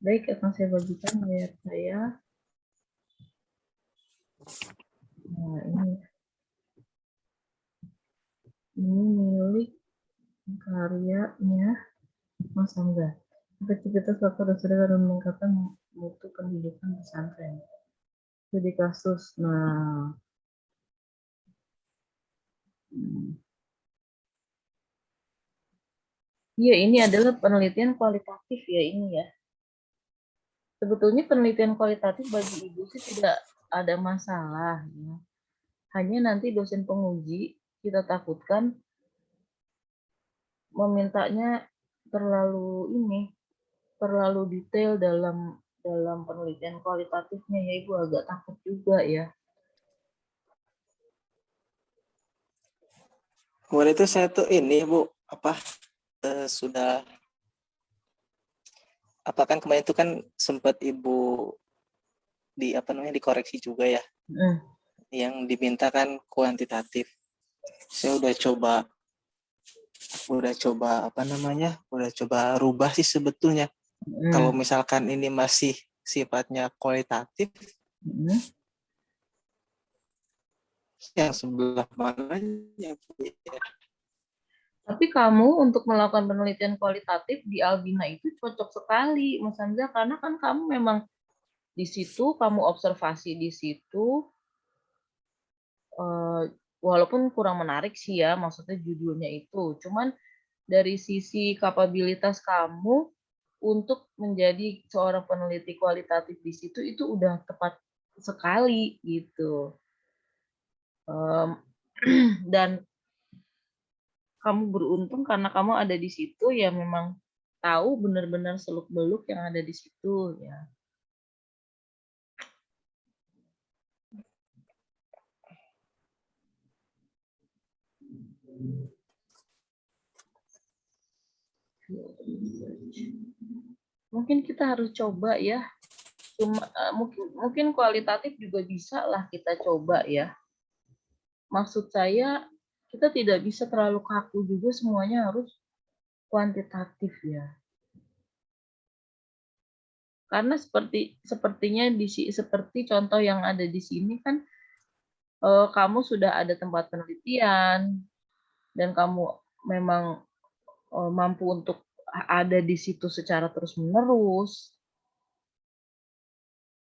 Baik, akan saya bagikan layar saya. Nah, ini milik karyanya Mas Angga. Efektivitas faktor dasar dalam meningkatkan mutu pendidikan pesantren. Jadi kasus. Nah, iya ini adalah penelitian kualitatif ya ini ya. Sebetulnya penelitian kualitatif bagi ibu sih tidak ada masalah ya. Hanya nanti dosen penguji kita takutkan memintanya terlalu detail dalam penelitian kualitatifnya ya ibu, agak takut juga ya. Kemarin itu saya tuh ini Bu, sudah kan kemarin itu kan sempat Ibu dikoreksi juga ya. Yang diminta kan kuantitatif. Saya udah coba rubah sih sebetulnya. Kalau misalkan ini masih sifatnya kualitatif, yang sebelah mananya? Tapi kamu untuk melakukan penelitian kualitatif di Albina itu cocok sekali, Mas Hamzah, karena kan kamu memang di situ, kamu observasi di situ, walaupun kurang menarik sih ya, maksudnya judulnya itu. Cuman dari sisi kapabilitas kamu untuk menjadi seorang peneliti kualitatif di situ itu udah tepat sekali gitu. Dan kamu beruntung karena kamu ada di situ ya, memang tahu benar-benar seluk-beluk yang ada di situ ya. Mungkin kita harus coba ya. Mungkin kualitatif juga bisa lah kita coba ya. Maksud saya kita tidak bisa terlalu kaku juga, semuanya harus kuantitatif ya. Karena seperti contoh yang ada di sini kan, kamu sudah ada tempat penelitian dan kamu memang mampu untuk ada di situ secara terus-menerus,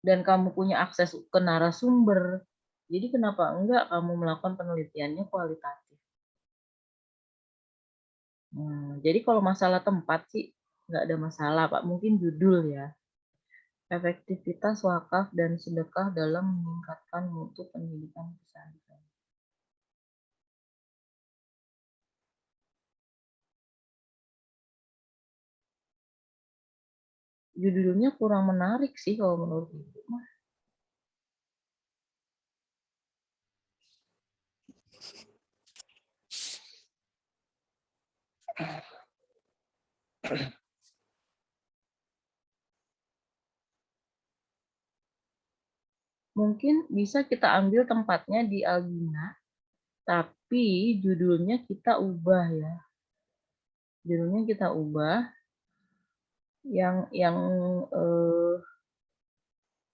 dan kamu punya akses ke narasumber. Jadi kenapa enggak kamu melakukan penelitiannya kualitatif? Jadi kalau masalah tempat sih nggak ada masalah, Pak. Mungkin judul ya. Efektivitas wakaf dan sedekah dalam meningkatkan mutu pendidikan pesantren. Judulnya kurang menarik sih kalau menurut Ibu mah. Mungkin bisa kita ambil tempatnya di Albina, tapi judulnya kita ubah ya. Judulnya kita ubah yang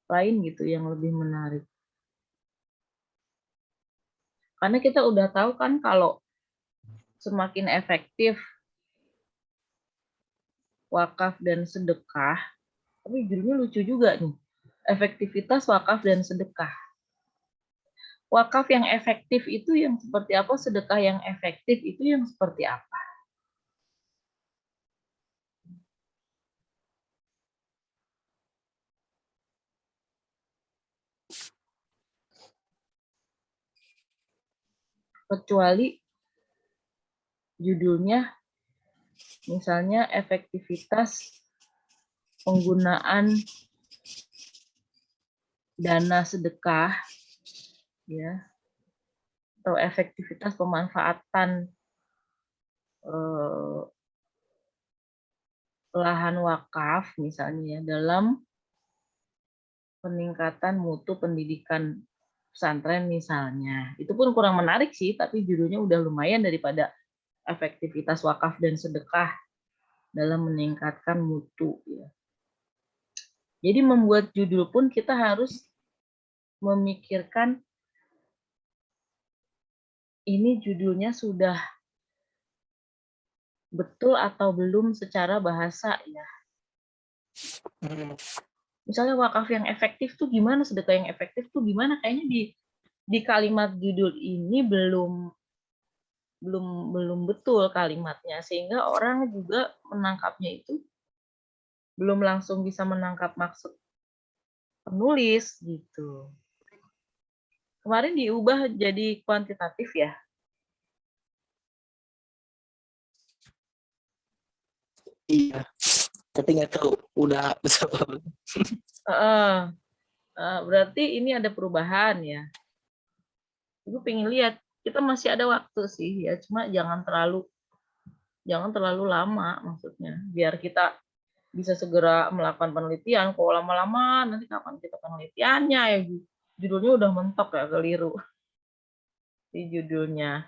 lain gitu, yang lebih menarik. Karena kita udah tahu kan kalau semakin efektif wakaf dan sedekah, tapi judulnya lucu juga nih. Efektivitas wakaf dan sedekah. Wakaf yang efektif itu yang seperti apa? Sedekah yang efektif itu yang seperti apa? Kecuali judulnya misalnya efektivitas penggunaan dana sedekah ya, atau efektivitas pemanfaatan lahan wakaf misalnya ya, dalam peningkatan mutu pendidikan pesantren misalnya. Itu pun kurang menarik sih, tapi judulnya udah lumayan daripada efektivitas wakaf dan sedekah dalam meningkatkan mutu ya. Jadi membuat judul pun kita harus memikirkan ini judulnya sudah betul atau belum secara bahasa ya. Misalnya wakaf yang efektif tuh gimana, sedekah yang efektif tuh gimana? Kayaknya di kalimat judul ini belum betul kalimatnya, sehingga orang juga menangkapnya itu belum langsung bisa menangkap maksud penulis gitu. Kemarin diubah jadi kuantitatif ya. Iya, tapi nggak tahu udah bisa apa belum. Berarti ini ada perubahan ya. Ibu pengen lihat, kita masih ada waktu sih ya, cuma jangan terlalu lama maksudnya, biar kita bisa segera melakukan penelitian. Kalau lama-lama nanti kapan kita penelitiannya ya, judulnya udah mentok ya, keliru di judulnya.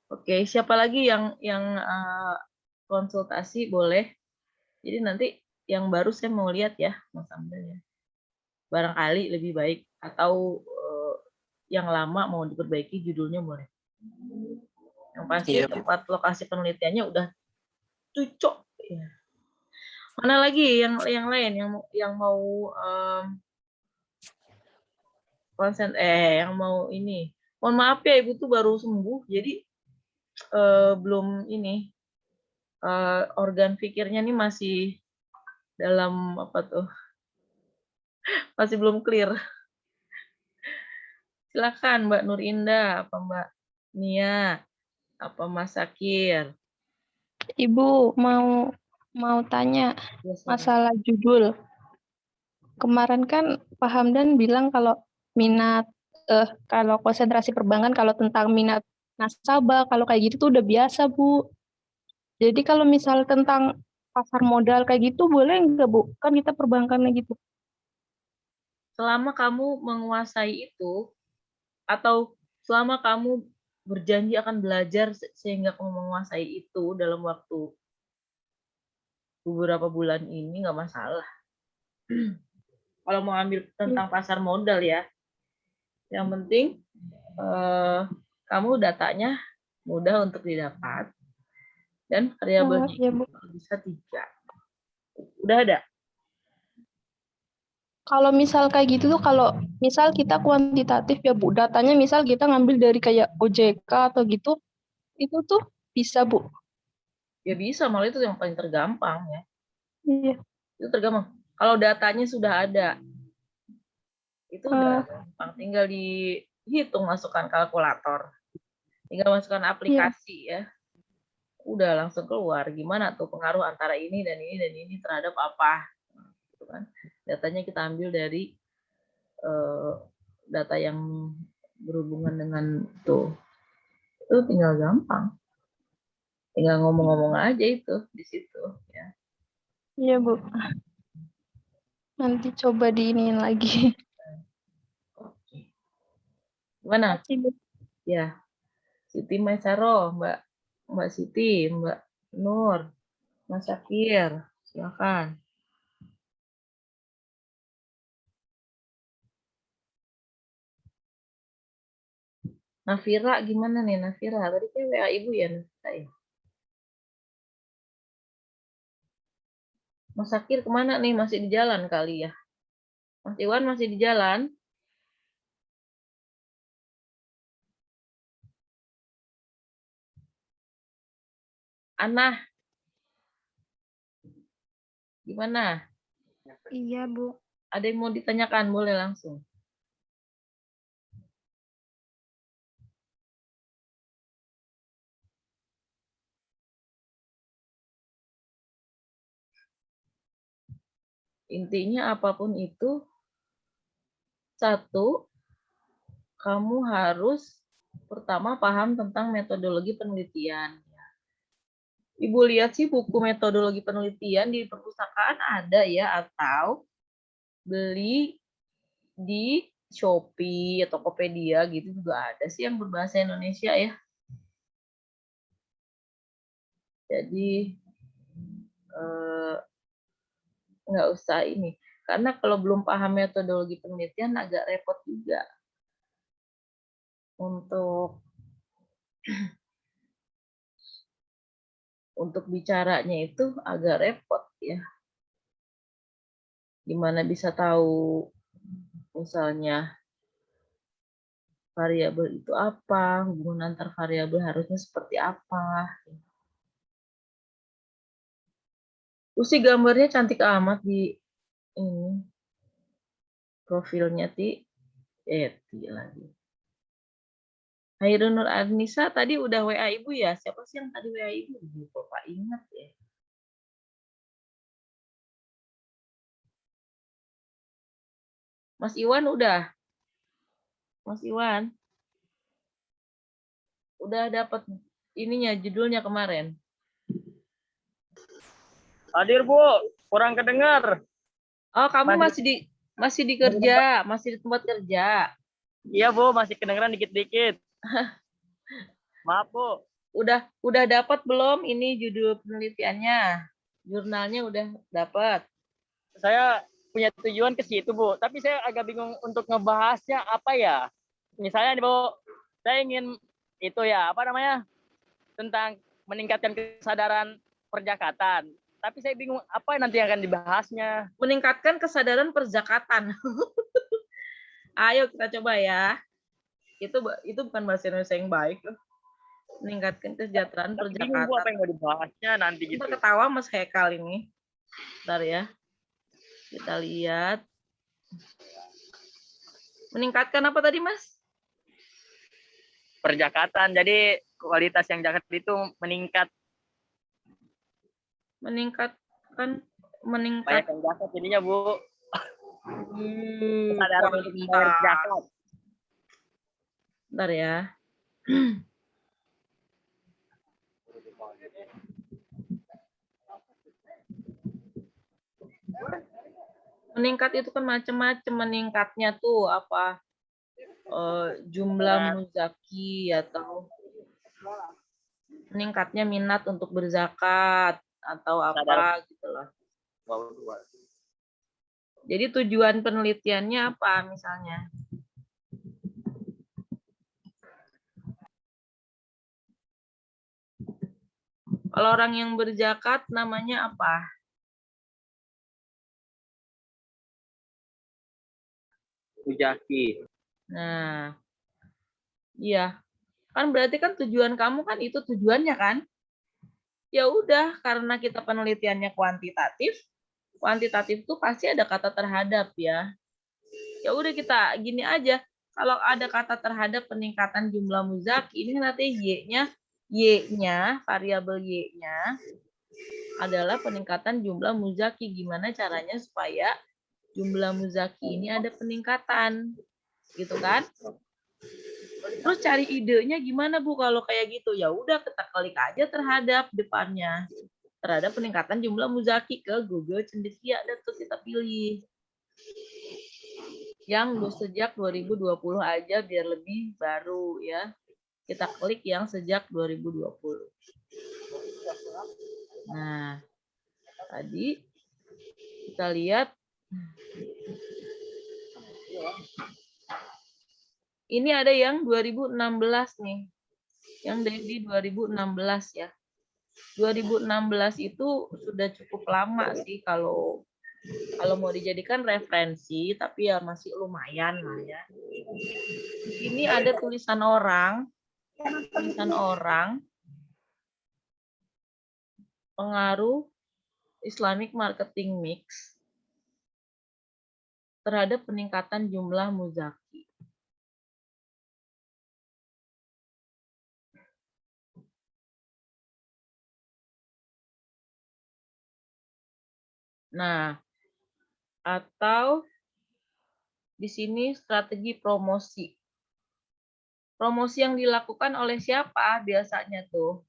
Oke, siapa lagi yang konsultasi boleh. Jadi nanti yang baru saya mau lihat ya, Mas Amel ya. Barangkali lebih baik, atau yang lama mau diperbaiki judulnya boleh. Yang pasti Iya, Bu. tempat lokasi penelitiannya udah cocok ya. Mana lagi yang lain yang mau yang mau ini. Mohon maaf ya, Ibu tuh baru sembuh, jadi belum ini, organ pikirnya nih masih dalam apa tuh, masih belum clear. Silakan Mbak Nur Indah, apa Mbak Nia, apa Mas Sakir. Ibu mau tanya Ya, masalah judul. Kemarin kan Pak Hamdan bilang kalau minat kalau konsentrasi perbankan, kalau tentang minat nasabah, kalau kayak gitu tuh udah biasa, Bu. Jadi kalau misal tentang pasar modal kayak gitu boleh nggak, Bu? Kan kita perbankannya gitu. Selama kamu menguasai itu, atau selama kamu berjanji akan belajar sehingga kamu menguasai itu dalam waktu beberapa bulan ini, nggak masalah. Kalau mau ambil tentang pasar modal ya, yang penting kamu datanya mudah untuk didapat dan variabelnya Ya, Bu. bisa 3. Udah ada? Kalau misal kayak gitu tuh, kalau misal kita kuantitatif ya, Bu, datanya misal kita ngambil dari kayak OJK atau gitu, itu tuh bisa, Bu. Ya bisa, malah itu yang paling tergampang ya. Iya. Itu tergampang. Kalau datanya sudah ada, itu udah gampang. Tinggal dihitung, masukkan kalkulator. Tinggal masukkan aplikasi ya. Udah langsung keluar. Gimana tuh pengaruh antara ini dan ini dan ini terhadap apa. Gitu kan. Datanya kita ambil dari data yang berhubungan dengan itu tinggal gampang. Tinggal ngomong-ngomong aja itu di situ ya. Iya, Bu. Nanti coba diinin lagi. Oke. Gimana? Makasih, Bu. Ya. Siti Maisaro, Mbak Siti, Mbak Nur, Mas Syakir, silakan. Nafira gimana nih Nafira? Tadi kan WA Ibu ya Nafira ya? Mas Syakir kemana nih? Masih di jalan kali ya? Mas Iwan masih di jalan? Anah, gimana? Iya, Bu. Ada yang mau ditanyakan? Boleh langsung. Intinya apapun itu, satu, kamu harus pertama paham tentang metodologi penelitian. Ibu lihat sih buku metodologi penelitian di perpustakaan ada ya, atau beli di Shopee atau Tokopedia gitu juga ada sih yang berbahasa Indonesia ya. Jadi nggak usah ini. Karena kalau belum paham metodologi penelitian agak repot juga untuk bicaranya itu agak repot ya. Gimana bisa tahu misalnya variabel itu apa, hubungan antar variabel harusnya seperti apa. Usi gambarnya cantik amat di ini profilnya Ti lagi. Hairun Nur Anissa tadi udah WA Ibu ya? Siapa sih yang tadi WA Ibu? Bapak ingat ya. Mas Iwan udah? Mas Iwan? Udah dapat ininya judulnya kemarin? Hadir Bu, kurang kedengar. Oh, kamu masih di kerja, masih di tempat kerja. Iya Bu, masih kedengeran dikit-dikit. Maaf Bu. Udah dapat belum ini judul penelitiannya? Jurnalnya udah dapat. Saya punya tujuan ke situ Bu, tapi saya agak bingung untuk ngebahasnya apa ya. Misalnya nih Bu, saya ingin itu ya, apa namanya? Tentang meningkatkan kesadaran perjakatan. Tapi saya bingung apa nanti yang akan dibahasnya. Meningkatkan kesadaran perzakatan. Ayo kita coba ya. Itu bukan bahasa Indonesia yang baik loh. Meningkatkan kesejahteraan Bingung Bu apa perjakatan. yang mau dibahasnya nanti gitu. Kita ketawa Mas Hekal ini. Bentar ya. Kita lihat. Meningkatkan apa tadi Mas? Perjakatan. Jadi kualitas yang jakat itu meningkat. Meningkat. Banyak yang jakat jadinya Bu. Kesadaran untuk membayar zakat. Bentar ya. Meningkat itu kan macam-macam meningkatnya tuh apa jumlah muzaki atau meningkatnya minat untuk berzakat atau apa gitu loh. Jadi tujuan penelitiannya apa misalnya? Kalau orang yang berzakat namanya apa? Muzaki. Nah, iya. Kan berarti kan tujuan kamu kan itu tujuannya kan? Ya udah, karena kita penelitiannya kuantitatif tuh pasti ada kata terhadap ya. Ya udah kita gini aja, kalau ada kata terhadap peningkatan jumlah muzaki, ini nanti Y-nya, variabel Y-nya adalah peningkatan jumlah muzaki. Gimana caranya supaya jumlah muzaki ini ada peningkatan, gitu kan? Terus cari idenya gimana Bu kalau kayak gitu? Ya udah kita klik aja terhadap depannya. Terhadap peningkatan jumlah muzaki ke Google Cendekia dan terus kita pilih. Yang sejak 2020 aja biar lebih baru ya. Kita klik yang sejak 2020. Nah, tadi kita lihat ini ada yang 2016 nih. Yang dari 2016 ya. 2016 itu sudah cukup lama sih kalau mau dijadikan referensi, tapi ya masih lumayan lah ya. Di sini ada tulisan orang pengaruh Islamic marketing mix terhadap peningkatan jumlah muzaki. Nah, atau di sini strategi promosi. Promosi yang dilakukan oleh siapa biasanya tuh?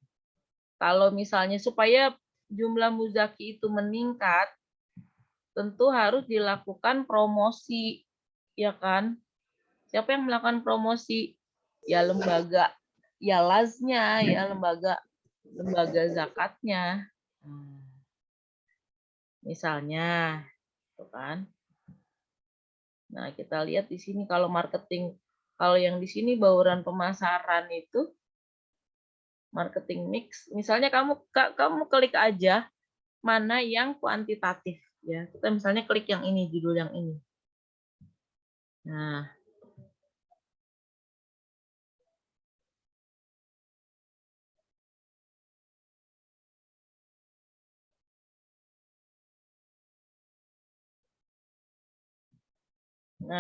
Kalau misalnya supaya jumlah muzaki itu meningkat, tentu harus dilakukan promosi, ya kan? Siapa yang melakukan promosi? Ya lembaga, ya laznya, ya lembaga zakatnya. Misalnya, tuh kan. Nah, kita lihat di sini kalau marketing, kalau yang di sini bauran pemasaran itu marketing mix. Misalnya kamu klik aja mana yang kuantitatif ya. Kita misalnya klik yang ini, judul yang ini. Nah,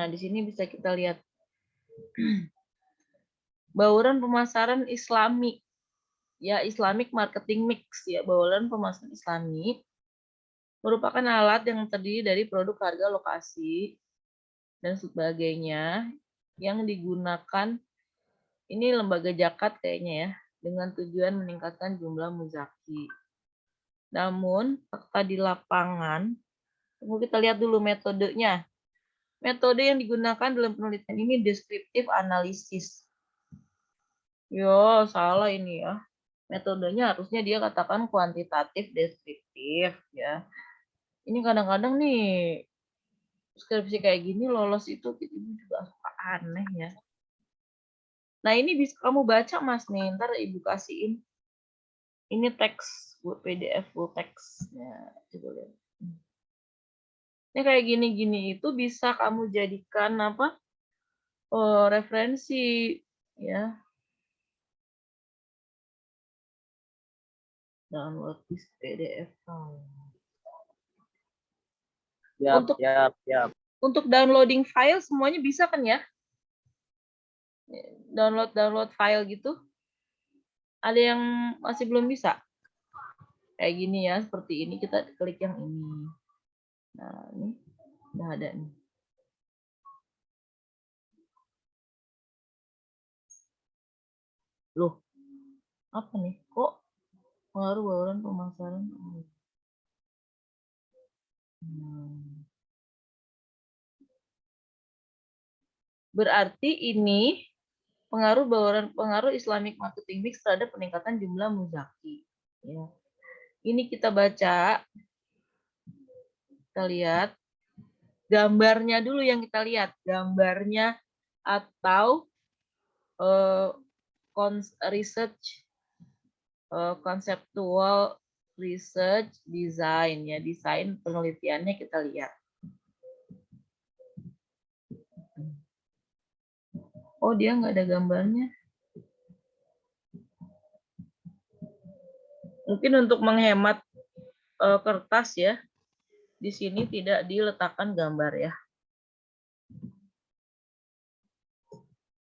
di sini bisa kita lihat bauran pemasaran Islami. Ya, Islamic marketing mix ya, bauran pemasaran Islami merupakan alat yang terdiri dari produk, harga, lokasi dan sebagainya yang digunakan ini lembaga zakat kayaknya ya, dengan tujuan meningkatkan jumlah muzaki. Namun, fakta di lapangan, tunggu kita lihat dulu metodenya. Metode yang digunakan dalam penelitian ini deskriptif analisis. Yo, salah ini ya. Metodenya harusnya dia katakan kuantitatif deskriptif ya. Ini kadang-kadang nih skripsi kayak gini lolos itu juga suka aneh ya. Nah, ini bisa kamu baca Mas nih, ntar Ibu kasihin. Ini teks PDF full text. Ya, coba lihat. Ini kayak gini-gini itu bisa kamu jadikan apa? Referensi ya. Download this PDF file. Untuk downloading file semuanya bisa kan ya? Download file gitu. Ada yang masih belum bisa? Kayak gini ya, seperti ini kita klik yang ini. Nah, ini udah ada nih. Loh, apa nih? Kok pengaruh bauran pemasaran? Berarti ini pengaruh Islamic marketing mix terhadap peningkatan jumlah muzaki. Ya. Ini kita baca, kita lihat gambarnya dulu yang kita lihat, gambarnya atau conceptual research design ya, desain penelitiannya kita lihat. Oh, dia nggak ada gambarnya. Mungkin untuk menghemat kertas ya, di sini tidak diletakkan gambar ya.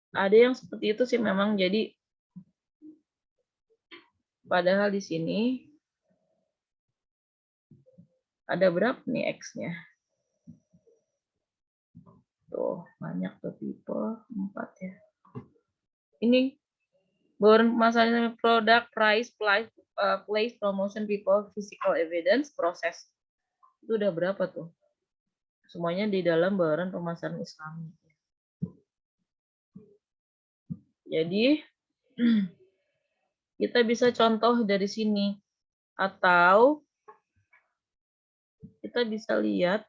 Ada yang seperti itu sih memang, jadi padahal di sini ada berapa nih X-nya? Tuh, banyak tuh people, 4 ya. Ini bauran pemasaran produk, price, place, promotion, people, physical evidence, proses. Itu udah berapa tuh? Semuanya di dalam bauran pemasaran Islami. Jadi, kita bisa contoh dari sini. Atau kita bisa lihat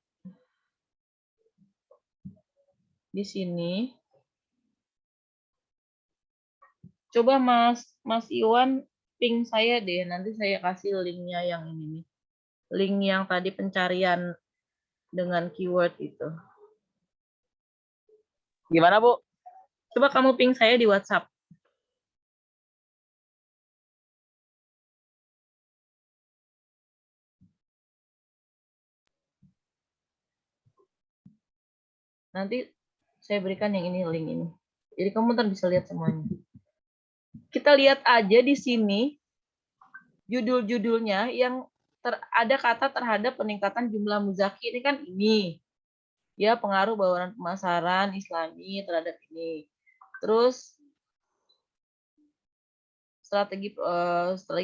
di sini. Coba Mas Iwan ping saya deh, nanti saya kasih linknya yang ini nih. Link yang tadi pencarian dengan keyword itu. Gimana, Bu? Coba kamu ping saya di WhatsApp. Nanti saya berikan yang ini, link ini. Jadi kamu ntar bisa lihat semuanya. Kita lihat aja di sini judul-judulnya yang ada kata terhadap peningkatan jumlah muzaki. Ini kan ini. Ya, pengaruh bauran pemasaran Islami terhadap ini. Terus strategi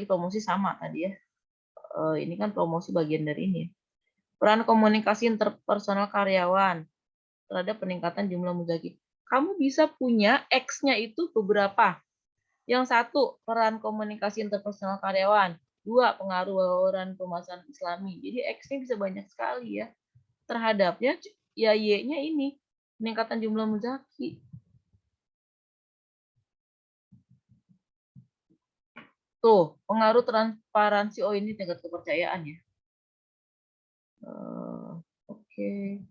promosi sama tadi ya. Ini kan promosi bagian dari ini. Peran komunikasi interpersonal karyawan terhadap peningkatan jumlah muzaki. Kamu bisa punya X-nya itu beberapa. Yang satu, peran komunikasi interpersonal karyawan. 2, pengaruh bauran pemasaran Islami. Jadi X-nya bisa banyak sekali ya. Terhadapnya ya Y-nya ini peningkatan jumlah muzaki. Tuh, pengaruh transparansi. Oh, ini tingkat kepercayaan ya. Oke.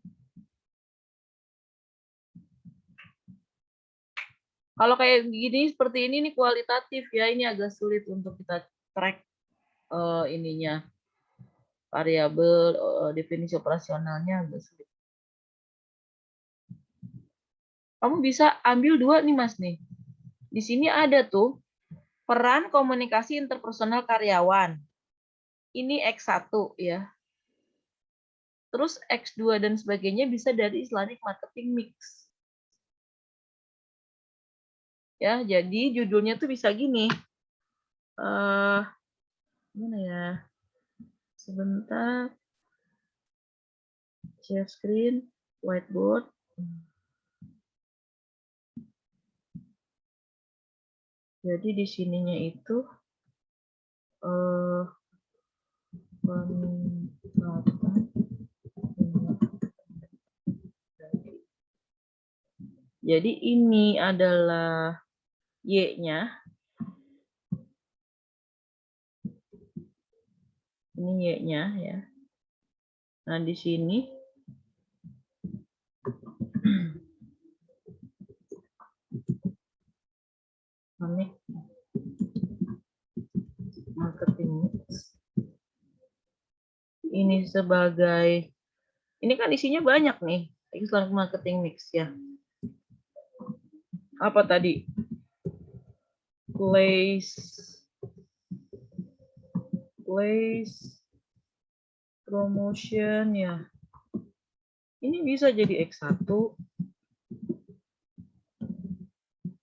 Kalau kayak gini, seperti ini nih kualitatif ya. Ini agak sulit untuk kita track ininya. Variabel definisi operasionalnya agak sulit. Kamu bisa ambil 2 nih Mas nih. Di sini ada tuh peran komunikasi interpersonal karyawan. Ini X1 ya. Terus X2 dan sebagainya bisa dari Islamic marketing mix. Ya, jadi judulnya tuh bisa gini. Gimana ya? Sebentar. Share screen, whiteboard. Jadi di sininya itu peningkatan. Jadi ini adalah Y-nya. Ini Y-nya ya. Nah, di sini marketing mix. Ini sebagai, ini kan isinya banyak nih, Islamic marketing mix ya. Apa tadi? Place promotion ya. Ini bisa jadi X1,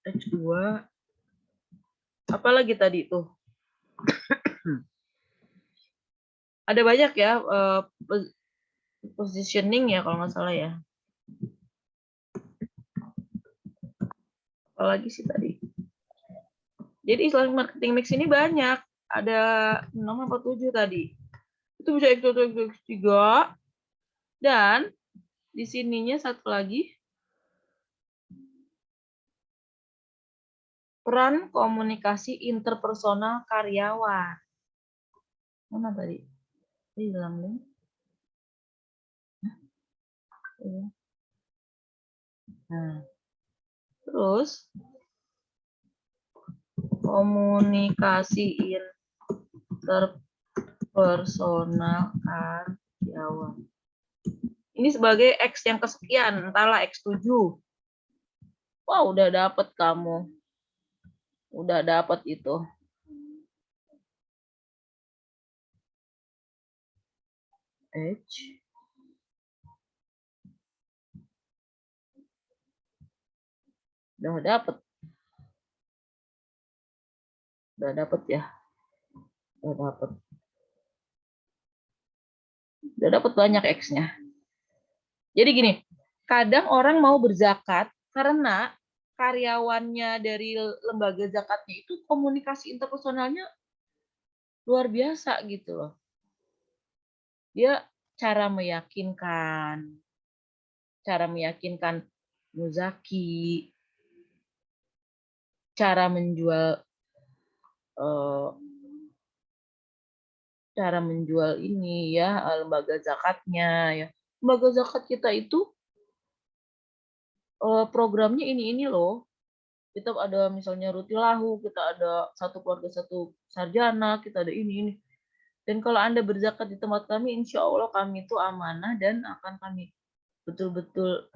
X2, apalagi tadi tuh. Ada banyak ya positioning ya kalau nggak salah ya. Apalagi sih tadi. Jadi Islamic marketing mix ini banyak. Ada 6 apa 7 tadi. Itu bisa X1, X2, X3. Dan di sininya satu lagi. Peran komunikasi interpersonal karyawan. Mana tadi? Hilang nih. Nah, terus komunikasi interpersonal karyawan. Ini sebagai X yang kesekian, entahlah X7. Wah, udah dapet kamu. Udah dapet itu. H. Udah dapet. Udah dapet ya. Udah dapet. Udah dapet banyak X-nya. Jadi gini, kadang orang mau berzakat karena karyawannya dari lembaga zakatnya itu komunikasi interpersonalnya luar biasa gitu loh. Dia cara meyakinkan muzaki, cara menjual ini ya lembaga zakatnya ya. Lembaga zakat kita itu programnya ini loh. Kita ada misalnya rutilahu, kita ada satu keluarga satu sarjana, kita ada ini. Dan kalau Anda berzakat di tempat kami, insya Allah kami itu amanah dan akan kami betul-betul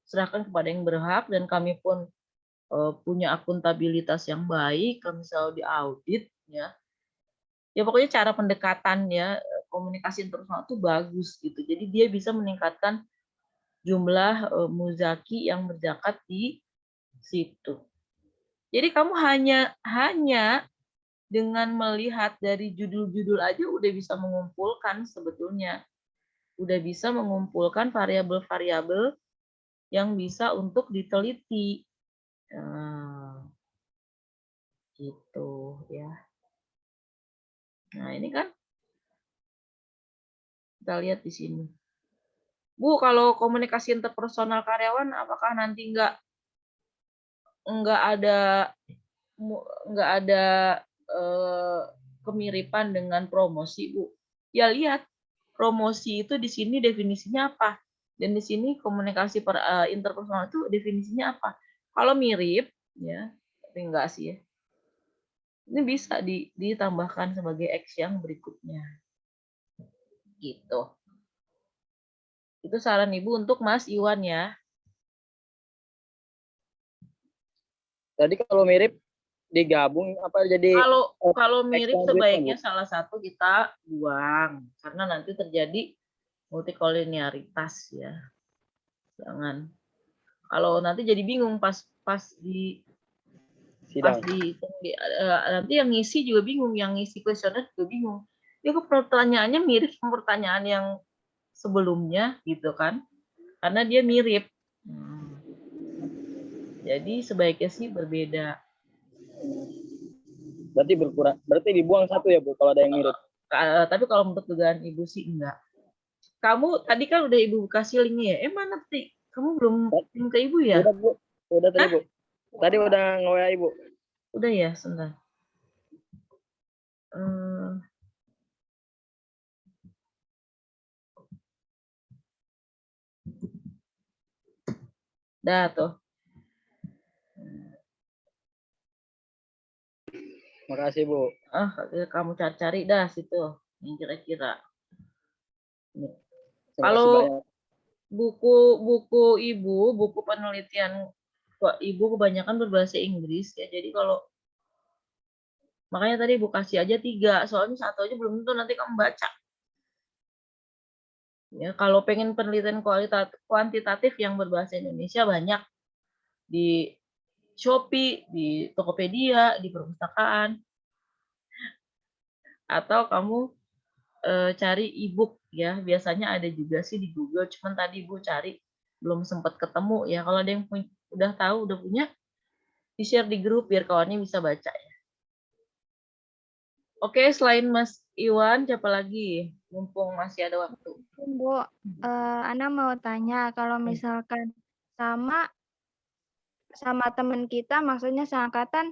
serahkan kepada yang berhak, dan kami pun punya akuntabilitas yang baik, kami selalu diaudit ya. Ya pokoknya cara pendekatan ya, komunikasi interpersonal itu bagus gitu. Jadi dia bisa meningkatkan jumlah muzaki yang berzakat di situ. Jadi kamu hanya dengan melihat dari judul-judul aja udah bisa mengumpulkan sebetulnya. Udah bisa mengumpulkan variabel-variabel yang bisa untuk diteliti. Gitu ya. Nah, ini kan kita lihat di sini. Bu, kalau komunikasi interpersonal karyawan, apakah nanti nggak ada kemiripan dengan promosi, Bu? Ya lihat, promosi itu di sini definisinya apa? Dan di sini komunikasi interpersonal itu definisinya apa? Kalau mirip, ya, tapi enggak sih ya. Ini bisa ditambahkan sebagai X yang berikutnya. Gitu. Itu saran Ibu untuk Mas Iwan ya. Tadi kalau mirip digabung apa jadi Kalau mirip extra sebaiknya duit, salah satu kita buang karena nanti terjadi multikolinialitas ya. Jangan. Kalau nanti jadi bingung pas sidang. nanti yang ngisi juga bingung, yang ngisi kuesioner juga bingung. Ya kok pertanyaannya mirip sama pertanyaan yang sebelumnya gitu kan? Karena dia mirip. Jadi sebaiknya sih berbeda. Berarti dibuang satu ya Bu kalau ada yang mirip. Tapi kalau menurut dugaan Ibu sih enggak. Kamu tadi kan udah Ibu kasih linknya ya? Mana tadi? Kamu belum link ke Ibu ya? Udah Bu, udah tadi Bu. Tadi udah nge-WA Ibu. Udah ya, sebentar. Dah tuh. Makasih Bu. Kamu cari-cari dah situ yang kira-kira. Terima kasih Kalau banyak. buku Ibu, buku penelitian Ibu kebanyakan berbahasa Inggris ya. Jadi kalau makanya tadi Ibu kasih aja 3, soalnya 1 aja belum tentu nanti kamu baca. Ya, kalau pengen penelitian kuantitatif yang berbahasa Indonesia banyak di Shopee, di Tokopedia, di perpustakaan, atau kamu cari e-book ya. Biasanya ada juga sih di Google, cuman tadi Ibu cari belum sempat ketemu ya. Kalau ada yang udah tahu, udah punya, di-share di grup biar kawannya bisa baca ya. Oke, selain Mas Iwan, siapa lagi? Mumpung masih ada waktu. Bu, Ana mau tanya kalau misalkan sama teman kita, maksudnya seangkatan,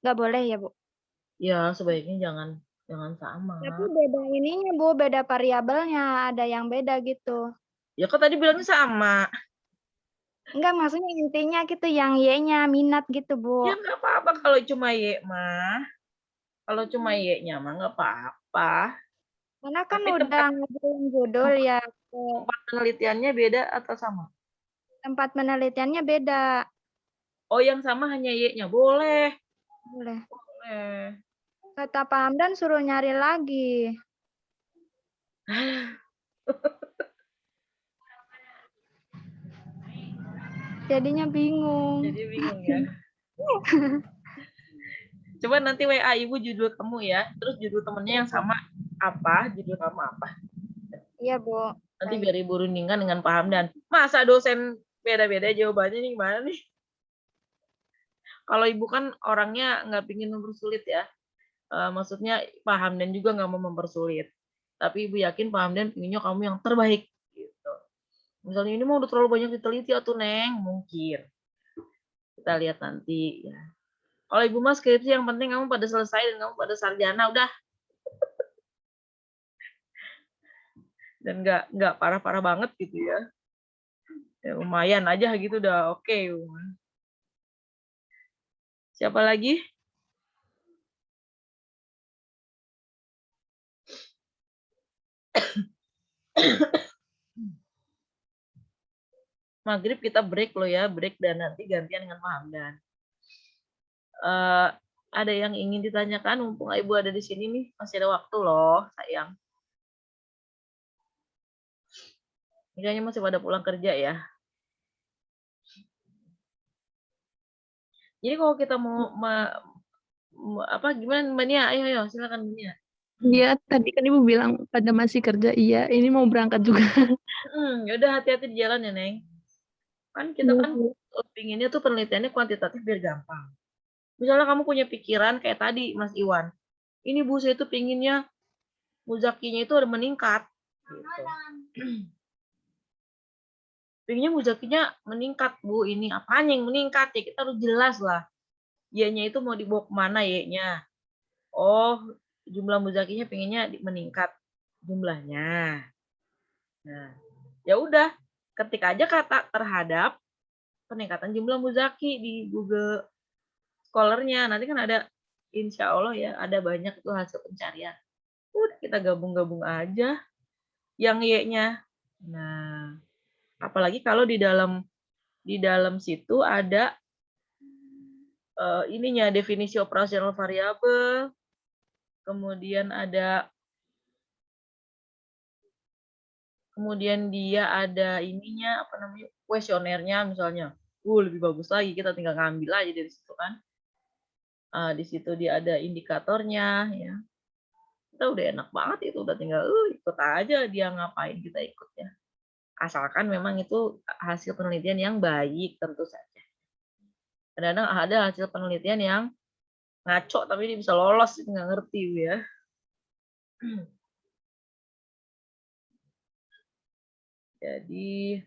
nggak boleh ya Bu? Ya, sebaiknya jangan sama. Tapi beda ininya Bu, beda variabelnya, ada yang beda gitu. Ya kok tadi bilangnya sama. Enggak, maksudnya intinya gitu, yang Y-nya minat gitu Bu. Ya nggak apa-apa kalau cuma Y mah. Kalau cuma Y-nya mah nggak apa-apa. Karena kan Tapi udah ngajuin judul ya. tempat penelitiannya beda atau sama? Tempat penelitiannya beda. Oh, yang sama hanya Y-nya. Boleh. Boleh. Boleh. Kata Pak Hamdan suruh nyari lagi. Jadinya bingung. Jadi bingung ya. Coba nanti WA Ibu judul kamu ya. Terus judul temennya yang sama apa? Judul kamu apa? Iya, Bu. Nanti biar Ibu rundingkan dengan Pak Hamdan. Masa dosen beda-beda jawabannya nih gimana nih? Kalau Ibu kan orangnya nggak pingin mempersulit ya. Maksudnya Pak Hamdan juga nggak mau mempersulit. Tapi Ibu yakin Pak Hamdan pinginnya kamu yang terbaik. Gitu. Misalnya ini mau udah terlalu banyak diteliti atau Neng? Mungkin. Kita lihat nanti ya. Kalau Ibu mas skripsi yang penting kamu pada selesai dan kamu pada sarjana udah. Dan nggak parah-parah banget gitu ya. Ya lumayan aja gitu udah oke. Siapa lagi? Maghrib kita break loh ya, break dan nanti gantian dengan Pak Hamdan. Ada yang ingin ditanyakan mumpung Ibu ada di sini nih, masih ada waktu loh, sayang. Kayaknya masih pada pulang kerja ya. Jadi kalau kita mau apa gimana Mbak Nia? Ayo silakan Mbak Nia. Iya, tadi kan Ibu bilang pada masih kerja. Iya, ini mau berangkat juga. Yaudah hati-hati di jalan ya, Neng. Kan kita kan pinginnya tuh penelitiannya kuantitatif biar gampang. Misalnya kamu punya pikiran kayak tadi Mas Iwan. Ini Bu saya tuh pinginnya muzakinya itu ada meningkat. Gitu. Pengennya muzakinya meningkat, Bu. Ini apanya yang meningkat ya? Kita harus jelas lah. Y-nya itu mau dibawa kemana Y-nya? Oh, jumlah muzakinya pengennya meningkat jumlahnya. Nah, ya udah, ketik aja kata terhadap peningkatan jumlah muzaki di Google Scholar-nya. Nanti kan ada, insya Allah ya, ada banyak tuh hasil pencarian. Udah kita gabung-gabung aja yang Y-nya. Nah, apalagi kalau di dalam situ ada ininya definisi operasional variabel, kemudian dia ada ininya apa namanya kuesionernya misalnya. Lebih bagus lagi, kita tinggal ngambil aja dari situ kan. Di situ dia ada indikatornya ya. Kita udah enak banget itu, udah tinggal ikut aja dia ngapain kita ikut ya. Asalkan memang itu hasil penelitian yang baik tentu saja. Kadang-kadang ada hasil penelitian yang ngaco tapi dia bisa lolos, nggak ngerti ya. Jadi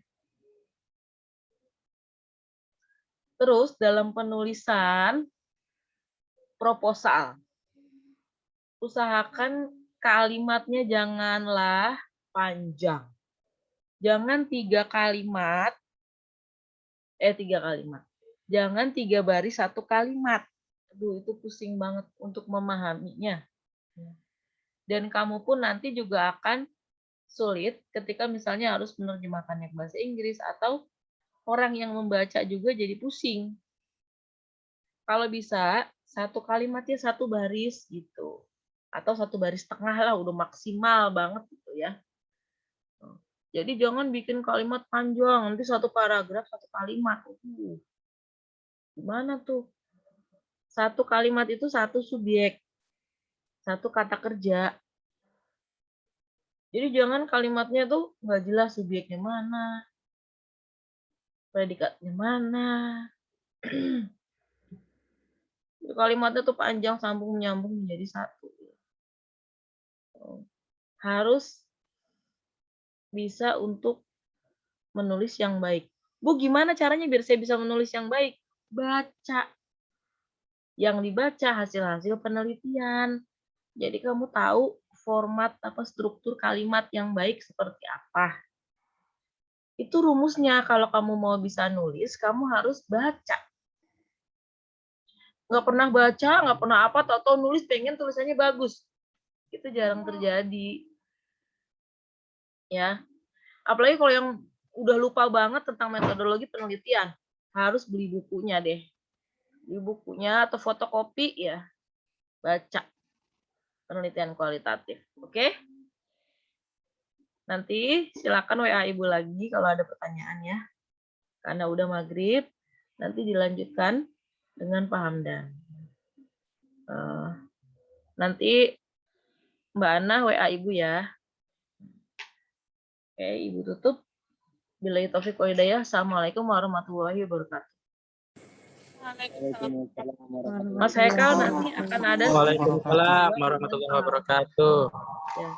terus dalam penulisan proposal usahakan kalimatnya janganlah panjang. Jangan 3 kalimat. Jangan 3 baris 1 kalimat. Aduh, itu pusing banget untuk memahaminya. Dan kamu pun nanti juga akan sulit ketika misalnya harus menerjemahkannya ke bahasa Inggris atau orang yang membaca juga jadi pusing. Kalau bisa 1 kalimatnya 1 baris gitu. Atau 1 baris setengah lah, udah maksimal banget gitu ya. Jadi jangan bikin kalimat panjang, nanti 1 paragraf 1 kalimat. Gimana tuh? 1 kalimat itu 1 subjek, 1 kata kerja. Jadi jangan kalimatnya tuh nggak jelas subjeknya mana, predikatnya mana. Kalimatnya tuh panjang sambung menyambung menjadi 1. Harus bisa untuk menulis yang baik. Bu, gimana caranya biar saya bisa menulis yang baik? Baca. Yang dibaca hasil-hasil penelitian. Jadi kamu tahu format apa struktur kalimat yang baik seperti apa. Itu rumusnya, kalau kamu mau bisa nulis, kamu harus baca. Nggak pernah baca, nggak pernah apa, atau nulis pengen tulisannya bagus. Itu jarang terjadi. Ya. Apalagi kalau yang udah lupa banget tentang metodologi penelitian, harus beli bukunya deh. Beli bukunya atau fotokopi ya. Baca penelitian kualitatif. Oke? Nanti silakan WA Ibu lagi kalau ada pertanyaan ya. Karena udah maghrib, nanti dilanjutkan dengan Pak Hamdan. Nanti Mbak Ana WA Ibu ya. Oke, Ibu tutup. Billahi taufiq wa hidayah. Assalamualaikum warahmatullahi wabarakatuh. Mas Haikal nanti akan ada. Waalaikumsalam warahmatullahi wabarakatuh. Ya.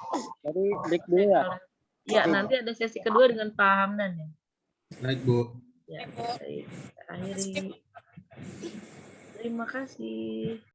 Jadi break dulu ya. Ya, nanti ada sesi kedua dengan Pak Hamdan ya. Baik, Bu. Ya, baik. Akhiri. Terima kasih.